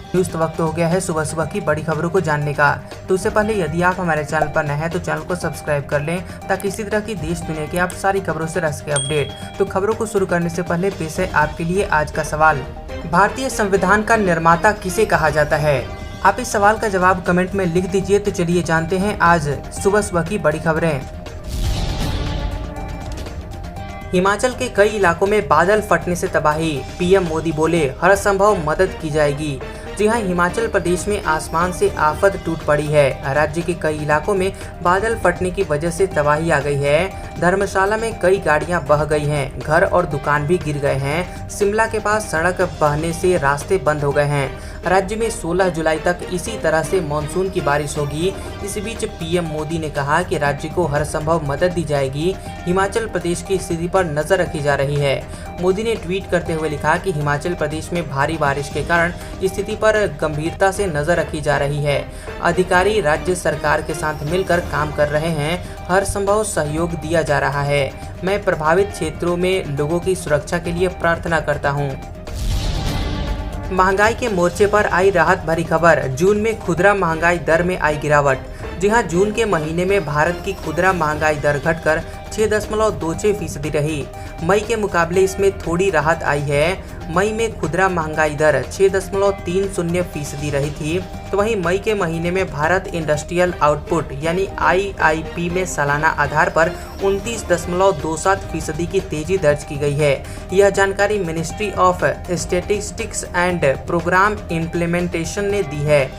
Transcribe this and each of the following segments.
News तो वक्त हो गया है सुबह सुबह की बड़ी खबरों को जानने का। तो उससे पहले यदि आप हमारे चैनल पर नए हैं तो चैनल को सब्सक्राइब कर लें ताकि इसी तरह की देश दुनिया की आप सारी खबरों से रह सके अपडेट। तो खबरों को शुरू करने से पहले पेश है आपके लिए आज का सवाल। भारतीय संविधान का निर्माता किसे कहा जाता है? आप इस सवाल का जवाब कमेंट में लिख दीजिए। तो चलिए जानते हैं आज सुबह सुबह की बड़ी खबरें। हिमाचल के कई इलाकों में बादल फटने से तबाही, पीएम मोदी बोले हर संभव मदद की जाएगी। जी हां, हिमाचल प्रदेश में आसमान से आफत टूट पड़ी है। राज्य के कई इलाकों में बादल फटने की वजह से तबाही आ गई है। धर्मशाला में कई गाड़ियां बह गई हैं, घर और दुकान भी गिर गए हैं। शिमला के पास सड़क बहने से रास्ते बंद हो गए हैं। राज्य में 16 जुलाई तक इसी तरह से मानसून की बारिश होगी। इस बीच पीएम मोदी ने कहा कि राज्य को हर संभव मदद दी जाएगी। हिमाचल प्रदेश की स्थिति पर नजर रखी जा रही है। मोदी ने ट्वीट करते हुए लिखा कि हिमाचल प्रदेश में भारी बारिश के कारण स्थिति पर गंभीरता से नजर रखी जा रही है। अधिकारी राज्य सरकार के साथ मिलकर काम कर रहे हैं। हर संभव सहयोग दिया जा रहा है। मैं प्रभावित क्षेत्रों में लोगों की सुरक्षा के लिए प्रार्थना करता हूं। महंगाई के मोर्चे पर आई राहत भरी खबर। जून में खुदरा महंगाई दर में आई गिरावट। जी हां, जून के महीने में भारत की खुदरा महंगाई दर घटकर 6.26% रही। मई के मुकाबले इसमें थोड़ी राहत आई है। मई में खुदरा महंगाई दर 6.30% रही थी। तो वहीं मई के महीने में भारत इंडस्ट्रियल आउटपुट यानी IIP में सालाना आधार पर 29.27% की तेजी दर्ज की गई है। यह जानकारी ministry of statistics and programme implementation ने दी है।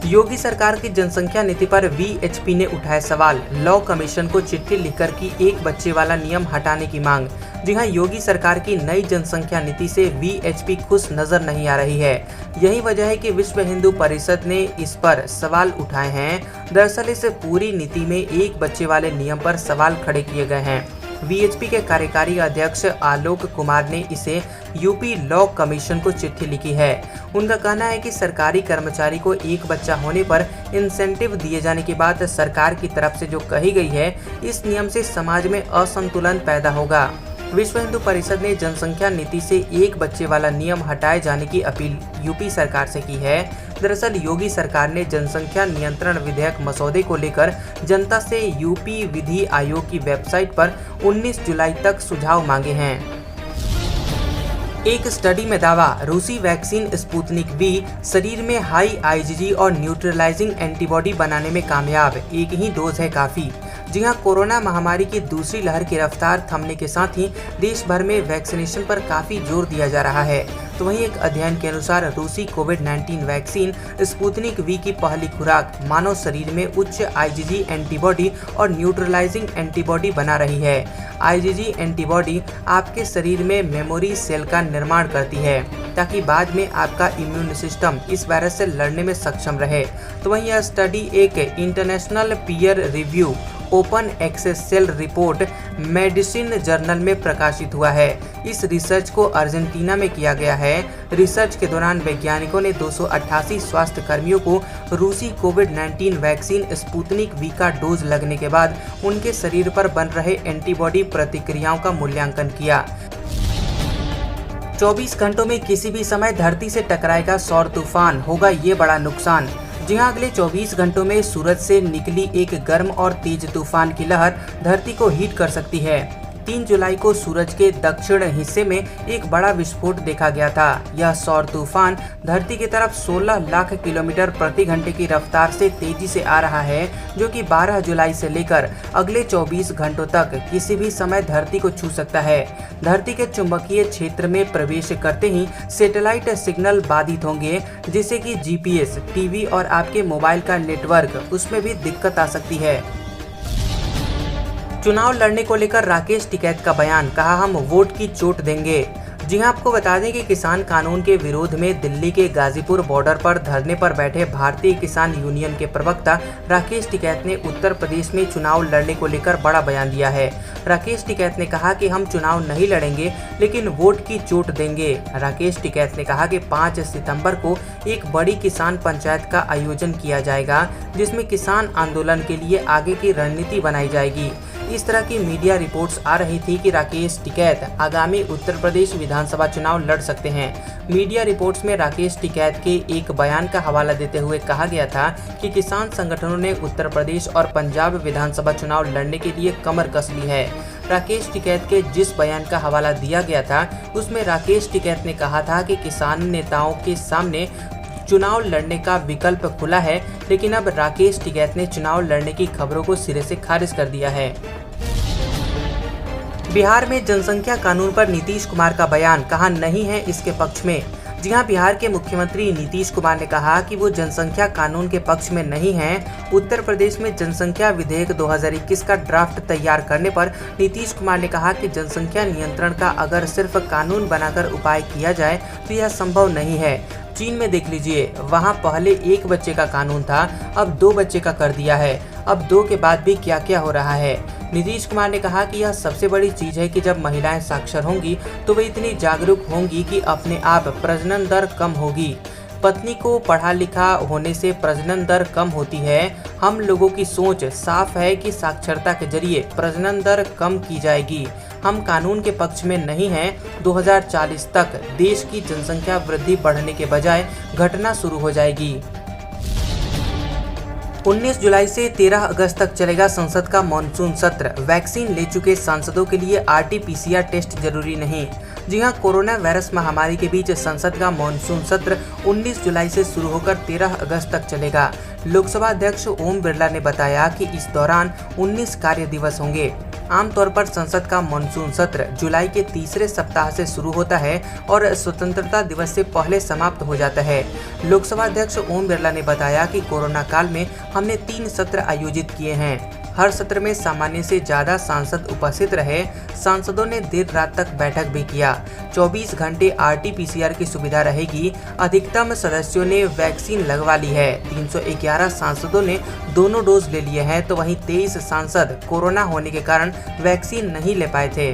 योगी सरकार की जनसंख्या नीति पर VHP ने उठाए सवाल। लॉ कमीशन को चिट्ठी लिखकर की एक बच्चे वाला नियम हटाने की मांग। जी हां, योगी सरकार की नई जनसंख्या नीति से VHP खुश नजर नहीं आ रही है। यही वजह है कि विश्व हिंदू परिषद ने इस पर सवाल उठाए हैं। दरअसल इस पूरी नीति में एक बच्चे वाले नियम पर सवाल खड़े किए गए हैं। VHP के कार्यकारी अध्यक्ष आलोक कुमार ने इसे यूपी लॉ कमीशन को चिट्ठी लिखी है। उनका कहना है कि सरकारी कर्मचारी को एक बच्चा होने पर इंसेंटिव दिए जाने की बात सरकार की तरफ से जो कही गई है, इस नियम से समाज में असंतुलन पैदा होगा। विश्व हिंदू परिषद ने जनसंख्या नीति से एक बच्चे वाला नियम हटाए जाने की अपील यूपी सरकार से की है। दरअसल योगी सरकार ने जनसंख्या नियंत्रण विधेयक मसौदे को लेकर जनता से यूपी विधि आयोग की वेबसाइट पर 19 जुलाई तक सुझाव मांगे हैं। एक स्टडी में दावा, रूसी वैक्सीन स्पुतनिक V शरीर में हाई IgG और न्यूट्रलाइजिंग एंटीबॉडी बनाने में कामयाब। एक ही डोज है काफी। जी हां, कोरोना महामारी की दूसरी लहर की रफ्तार थमने के साथ ही देश भर में वैक्सीनेशन पर काफी जोर दिया जा रहा है। तो वहीं एक अध्ययन के अनुसार रूसी कोविड-19 वैक्सीन स्पुतनिक V की पहली खुराक मानव शरीर में उच्च IgG एंटीबॉडी और न्यूट्रलाइजिंग एंटीबॉडी बना रही है। IgG एंटीबॉडी आपके शरीर में मेमोरी सेल का निर्माण करती है ताकि बाद में आपका इम्यून सिस्टम इस वायरस से लड़ने में सक्षम रहे। तो वहीं यह स्टडी एक international peer review open access cell report medicine journal में प्रकाशित हुआ है। इस रिसर्च को अर्जेंटीना में किया गया है। रिसर्च के दौरान वैज्ञानिकों ने 288 स्वास्थ्य कर्मियों को रूसी कोविड-19 वैक्सीन स्पुतनिक V का डोज लगने के बाद उनके शरीर पर बन रहे एंटीबॉडी प्रतिक्रियाओं का मूल्यांकन किया। 24 घंटों में किसी भी समय धरती से टकराएगा सौर तूफान, होगा ये बड़ा नुकसान। जी हां, अगले 24 घंटों में सूरज से निकली एक गर्म और तेज तूफान की लहर धरती को हिट कर सकती है। 3 जुलाई को सूरज के दक्षिण हिस्से में एक बड़ा विस्फोट देखा गया था। यह सौर तूफान धरती की तरफ 16 लाख किलोमीटर प्रति घंटे की रफ्तार से तेजी से आ रहा है, जो कि 12 जुलाई से लेकर अगले 24 घंटों तक किसी भी समय धरती को छू सकता है। धरती के चुंबकीय क्षेत्र में प्रवेश करते ही सैटेलाइट सिग्नल बाधित होंगे, जिससे कि GPS, टीवी और आपके मोबाइल का नेटवर्क उसमें भी दिक्कत आ सकती है। चुनाव लड़ने को लेकर राकेश टिकैत का बयान, कहा हम वोट की चोट देंगे। जी हां, आपको बता दें कि किसान कानून के विरोध में दिल्ली के गाजीपुर बॉर्डर पर धरने पर बैठे भारतीय किसान यूनियन के प्रवक्ता राकेश टिकैत ने उत्तर प्रदेश में चुनाव लड़ने को लेकर बड़ा बयान दिया है। राकेश टिकैत ने कहा कि हम चुनाव नहीं लड़ेंगे लेकिन वोट की चोट देंगे। राकेश टिकैत ने कहा कि 5 सितंबर को एक बड़ी किसान पंचायत का आयोजन किया जाएगा, जिसमें किसान आंदोलन के लिए आगे की रणनीति बनाई जाएगी। इस तरह की मीडिया रिपोर्ट्स आ रही थी कि राकेश टिकैत आगामी उत्तर प्रदेश विधानसभा चुनाव लड़ सकते हैं। मीडिया रिपोर्ट्स में राकेश टिकैत के एक बयान का हवाला देते हुए कहा गया था कि किसान संगठनों ने उत्तर प्रदेश और पंजाब विधानसभा चुनाव लड़ने के लिए कमर कस ली है। राकेश टिकैत के जिस बयान का हवाला दिया गया था उसमें राकेश टिकैत ने कहा था कि किसान नेताओं के सामने चुनाव लड़ने का विकल्प खुला है, लेकिन अब राकेश टिकैत ने चुनाव लड़ने की खबरों को सिरे से खारिज कर दिया है। बिहार में जनसंख्या कानून पर नीतीश कुमार का बयान कहा नहीं है इसके पक्ष में। जी हां, बिहार के मुख्यमंत्री नीतीश कुमार ने कहा कि वो जनसंख्या कानून के पक्ष में नहीं हैं। उत्तर प्रदेश में जनसंख्या विधेयक 2021 का ड्राफ्ट तैयार करने पर नीतीश कुमार ने कहा कि जनसंख्या नियंत्रण का अगर सिर्फ कानून बनाकर उपाय किया जाए तो यह संभव नहीं है। चीन में देख लीजिए, वहां पहले 1 बच्चे का कानून था, अब 2 बच्चे का कर दिया है। अब 2 के बाद भी क्या क्या हो रहा है। नीतीश कुमार ने कहा कि यह सबसे बड़ी चीज है कि जब महिलाएं साक्षर होंगी तो वे इतनी जागरूक होंगी कि अपने आप प्रजनन दर कम होगी। पत्नी को पढ़ा लिखा होने से प्रजनन दर कम होती है। हम लोगों की सोच साफ है कि साक्षरता के जरिए प्रजनन दर कम की जाएगी। हम कानून के पक्ष में नहीं हैं। 2040 तक देश की जनसंख्या वृद्धि बढ़ने के बजाय घटना शुरू हो जाएगी। 19 जुलाई से 13 अगस्त तक चलेगा संसद का मॉनसून सत्र। वैक्सीन ले चुके सांसदों के लिए RT-PCR टेस्ट जरूरी नहीं। जी हां, कोरोना वायरस महामारी के बीच संसद का मॉनसून सत्र 19 जुलाई से शुरू होकर 13 अगस्त तक चलेगा। लोकसभा अध्यक्ष ओम बिरला ने बताया कि इस दौरान 19 कार्य दिवस होंगे। आमतौर पर संसद का मॉनसून सत्र जुलाई के तीसरे सप्ताह से शुरू होता है और स्वतंत्रता दिवस से पहले समाप्त हो जाता है। लोकसभा अध्यक्ष ओम बिरला ने बताया कि कोरोना काल में हमने 3 सत्र आयोजित किए हैं। हर सत्र में सामान्य से ज्यादा सांसद उपस्थित रहे। सांसदों ने देर रात तक बैठक भी किया। 24 घंटे RT-PCR की सुविधा रहेगी। अधिकतम सदस्यों ने वैक्सीन लगवा ली है। 311 सांसदों ने दोनों डोज ले लिए हैं, तो वहीं 23 सांसद कोरोना होने के कारण वैक्सीन नहीं ले पाए थे।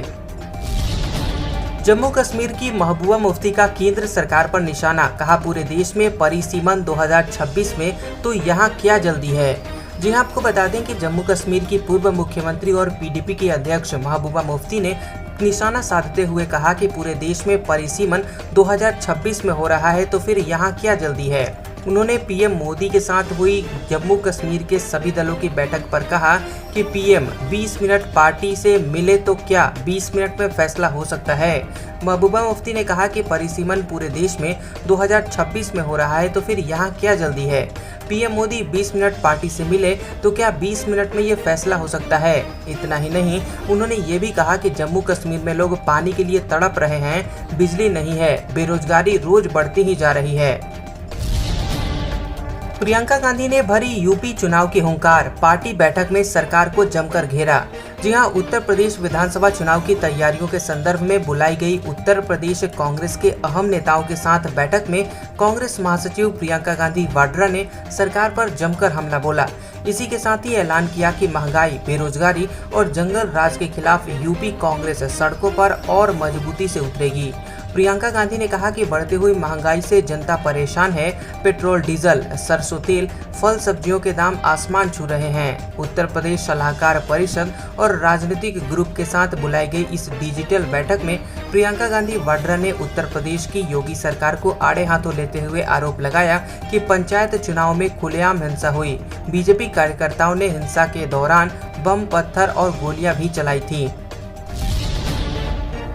जम्मू कश्मीर की महबूबा मुफ्ती का केंद्र सरकार पर निशाना, कहा पूरे देश में परिसीमन 2026 में, तो यहाँ क्या जल्दी है। जी हां, आपको बता दें कि जम्मू कश्मीर की पूर्व मुख्यमंत्री और PDP की अध्यक्ष महबूबा मुफ्ती ने निशाना साधते हुए कहा कि पूरे देश में परिसीमन 2026 में हो रहा है, तो फिर यहाँ क्या जल्दी है। उन्होंने PM मोदी के साथ हुई जम्मू कश्मीर के सभी दलों की बैठक पर कहा कि PM 20 मिनट पार्टी से मिले तो क्या 20 मिनट में फैसला हो सकता है। महबूबा मुफ्ती ने कहा कि परिसीमन पूरे देश में 2026 में हो रहा है, तो फिर यहाँ क्या जल्दी है। PM मोदी 20 मिनट पार्टी से मिले तो क्या 20 मिनट में ये फैसला हो सकता है। इतना ही नहीं, उन्होंने ये भी कहा कि जम्मू कश्मीर में लोग पानी के लिए तड़प रहे हैं, बिजली नहीं है, बेरोजगारी रोज बढ़ती ही जा रही है। प्रियंका गांधी ने भरी यूपी चुनाव की हुंकार, पार्टी बैठक में सरकार को जमकर घेरा। जी हां, उत्तर प्रदेश विधानसभा चुनाव की तैयारियों के संदर्भ में बुलाई गई उत्तर प्रदेश कांग्रेस के अहम नेताओं के साथ बैठक में कांग्रेस महासचिव प्रियंका गांधी वाड्रा ने सरकार पर जमकर हमला बोला। इसी के साथ ही ऐलान किया कि महंगाई, बेरोजगारी और जंगल राज के खिलाफ यूपी कांग्रेस सड़कों पर और मजबूती से उतरेगी। प्रियंका गांधी ने कहा कि बढ़ती हुई महंगाई से जनता परेशान है। पेट्रोल, डीजल, सरसों तेल, फल सब्जियों के दाम आसमान छू रहे हैं। उत्तर प्रदेश सलाहकार परिषद और राजनीतिक ग्रुप के साथ बुलाई गई इस डिजिटल बैठक में प्रियंका गांधी वाड्रा ने उत्तर प्रदेश की योगी सरकार को आड़े हाथों लेते हुए आरोप लगाया कि पंचायत चुनाव में खुलेआम हिंसा हुई। बीजेपी कार्यकर्ताओं ने हिंसा के दौरान बम, पत्थर और गोलियां भी चलाई थी।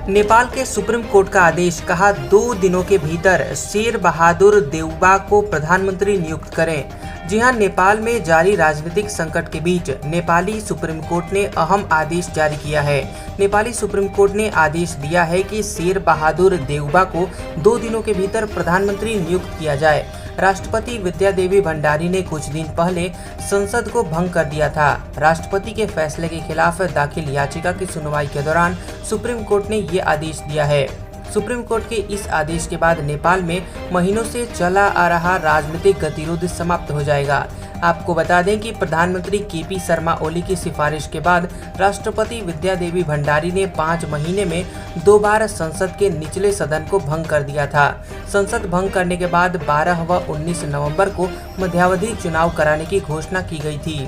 नेपाल के सुप्रीम कोर्ट का आदेश, कहा 2 दिनों के भीतर शेर बहादुर देउबा को प्रधानमंत्री नियुक्त करें। जी हां, नेपाल में जारी राजनीतिक संकट के बीच नेपाली सुप्रीम कोर्ट ने अहम आदेश जारी किया है। नेपाली सुप्रीम कोर्ट ने आदेश दिया है कि शेर बहादुर देउबा को 2 दिनों के भीतर प्रधानमंत्री नियुक्त किया जाए। राष्ट्रपति विद्या देवी भंडारी ने कुछ दिन पहले संसद को भंग कर दिया था। राष्ट्रपति के फैसले के खिलाफ दाखिल याचिका की सुनवाई के दौरान सुप्रीम कोर्ट ने ये आदेश दिया है। सुप्रीम कोर्ट के इस आदेश के बाद नेपाल में महीनों से चला आ रहा राजनीतिक गतिरोध समाप्त हो जाएगा। आपको बता दें कि प्रधानमंत्री KP शर्मा ओली की सिफारिश के बाद राष्ट्रपति विद्या देवी भंडारी ने 5 महीने में 2 बार संसद के निचले सदन को भंग कर दिया था। संसद भंग करने के बाद 12 व 19 नवंबर को मध्यावधि चुनाव कराने की घोषणा की गई थी।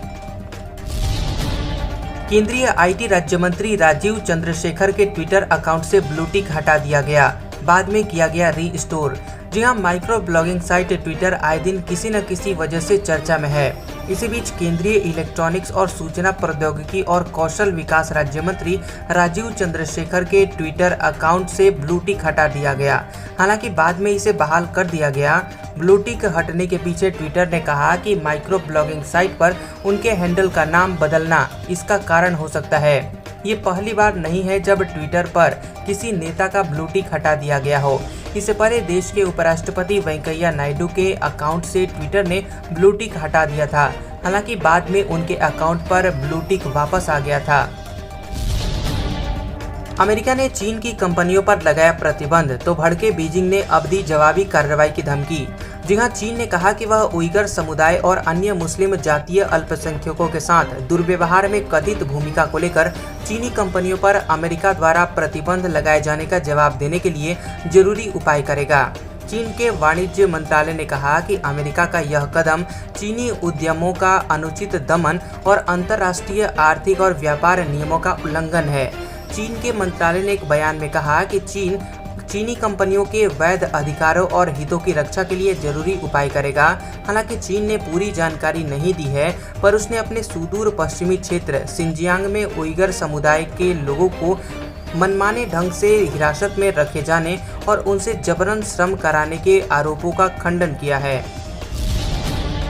केंद्रीय आईटी राज्य मंत्री राजीव चंद्रशेखर के ट्विटर अकाउंट से ब्लू टिक हटा दिया गया, बाद में किया गया रीस्टोर। जी हाँ, माइक्रो ब्लॉगिंग साइट ट्विटर आए दिन किसी न किसी वजह से चर्चा में है। इसी बीच केंद्रीय इलेक्ट्रॉनिक्स और सूचना प्रौद्योगिकी और कौशल विकास राज्य मंत्री राजीव चंद्रशेखर के ट्विटर अकाउंट से ब्लू टिक हटा दिया गया। हालांकि बाद में इसे बहाल कर दिया गया। ब्लू टिक हटने के पीछे ट्विटर ने कहा कि माइक्रो ब्लॉगिंग साइट पर उनके हैंडल का नाम बदलना इसका कारण हो सकता है। ये पहली बार नहीं है जब ट्विटर पर किसी नेता का ब्लू टिक हटा दिया गया हो। इससे पहले देश के उपराष्ट्रपति वेंकैया नायडू के अकाउंट से ट्विटर ने ब्लू टिक हटा दिया था। हालांकि बाद में उनके अकाउंट पर ब्लू टिक वापस आ गया था। अमेरिका ने चीन की कंपनियों पर लगाया प्रतिबंध, तो भड़के बीजिंग ने अब दी जवाबी कार्रवाई की धमकी। जी हां, चीन ने कहा कि वह उइगर समुदाय और अन्य मुस्लिम जातीय अल्पसंख्यकों के साथ दुर्व्यवहार में कथित भूमिका को लेकर चीनी कंपनियों पर अमेरिका द्वारा प्रतिबंध लगाए जाने का जवाब देने के लिए जरूरी उपाय करेगा। चीन के वाणिज्य मंत्रालय ने कहा कि अमेरिका का यह कदम चीनी उद्यमों का अनुचित दमन और अंतर्राष्ट्रीय आर्थिक और व्यापार नियमों का उल्लंघन है। चीन के मंत्रालय ने एक बयान में कहा कि चीनी कंपनियों के वैध अधिकारों और हितों की रक्षा के लिए जरूरी उपाय करेगा। हालांकि चीन ने पूरी जानकारी नहीं दी है, पर उसने अपने सुदूर पश्चिमी क्षेत्र सिंजियांग में उइगर समुदाय के लोगों को मनमाने ढंग से हिरासत में रखे जाने और उनसे जबरन श्रम कराने के आरोपों का खंडन किया है।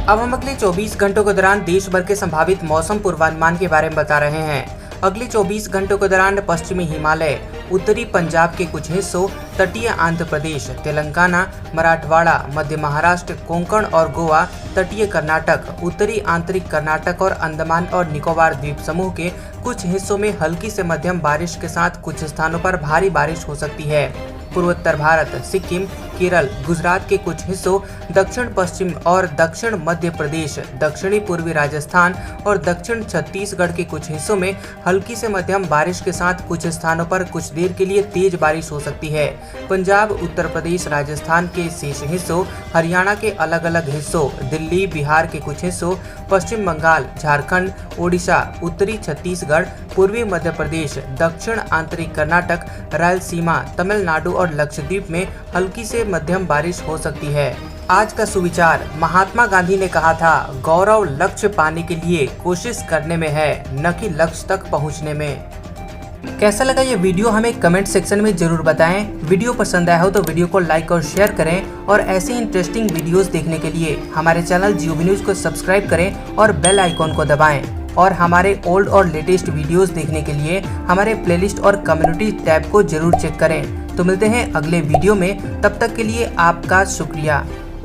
अब हम अगले 24 घंटों के दौरान देश भर के संभावित मौसम पूर्वानुमान के बारे में बता रहे हैं। अगले 24 घंटों के दौरान पश्चिमी हिमालय, उत्तरी पंजाब के कुछ हिस्सों, तटीय आंध्र प्रदेश, तेलंगाना, मराठवाड़ा, मध्य महाराष्ट्र, कोंकण और गोवा, तटीय कर्नाटक, उत्तरी आंतरिक कर्नाटक और अंडमान और निकोबार द्वीप समूह के कुछ हिस्सों में हल्की से मध्यम बारिश के साथ कुछ स्थानों पर भारी बारिश हो सकती है। पूर्वोत्तर भारत, सिक्किम, केरल, गुजरात के कुछ हिस्सों, दक्षिण पश्चिम और दक्षिण मध्य प्रदेश, दक्षिणी पूर्वी राजस्थान और दक्षिण छत्तीसगढ़ के कुछ हिस्सों में हल्की से मध्यम बारिश के साथ कुछ स्थानों पर कुछ देर के लिए तेज बारिश हो सकती है। पंजाब, उत्तर प्रदेश, राजस्थान के शेष हिस्सों, हरियाणा के अलग अलग हिस्सों, दिल्ली, बिहार के कुछ हिस्सों, पश्चिम बंगाल, झारखंड, ओडिशा, उत्तरी छत्तीसगढ़, पूर्वी मध्य प्रदेश, दक्षिण आंतरिक कर्नाटक, रायलसीमा, तमिलनाडु और लक्षद्वीप में हल्की से मध्यम बारिश हो सकती है। आज का सुविचार, महात्मा गांधी ने कहा था, गौरव लक्ष्य पाने के लिए कोशिश करने में है, न कि लक्ष्य तक पहुंचने में। कैसा लगा ये वीडियो हमें कमेंट सेक्शन में जरूर बताएं। वीडियो पसंद आया हो तो वीडियो को लाइक और शेयर करें और ऐसे इंटरेस्टिंग वीडियोस देखने के लिए हमारे चैनल जियो न्यूज को सब्सक्राइब करें और बेल आइकॉन को दबाएं। और हमारे ओल्ड और लेटेस्ट वीडियोस देखने के लिए हमारे प्लेलिस्ट और कम्युनिटी टैब को जरूर चेक करें। तो मिलते हैं अगले वीडियो में, तब तक के लिए आपका शुक्रिया।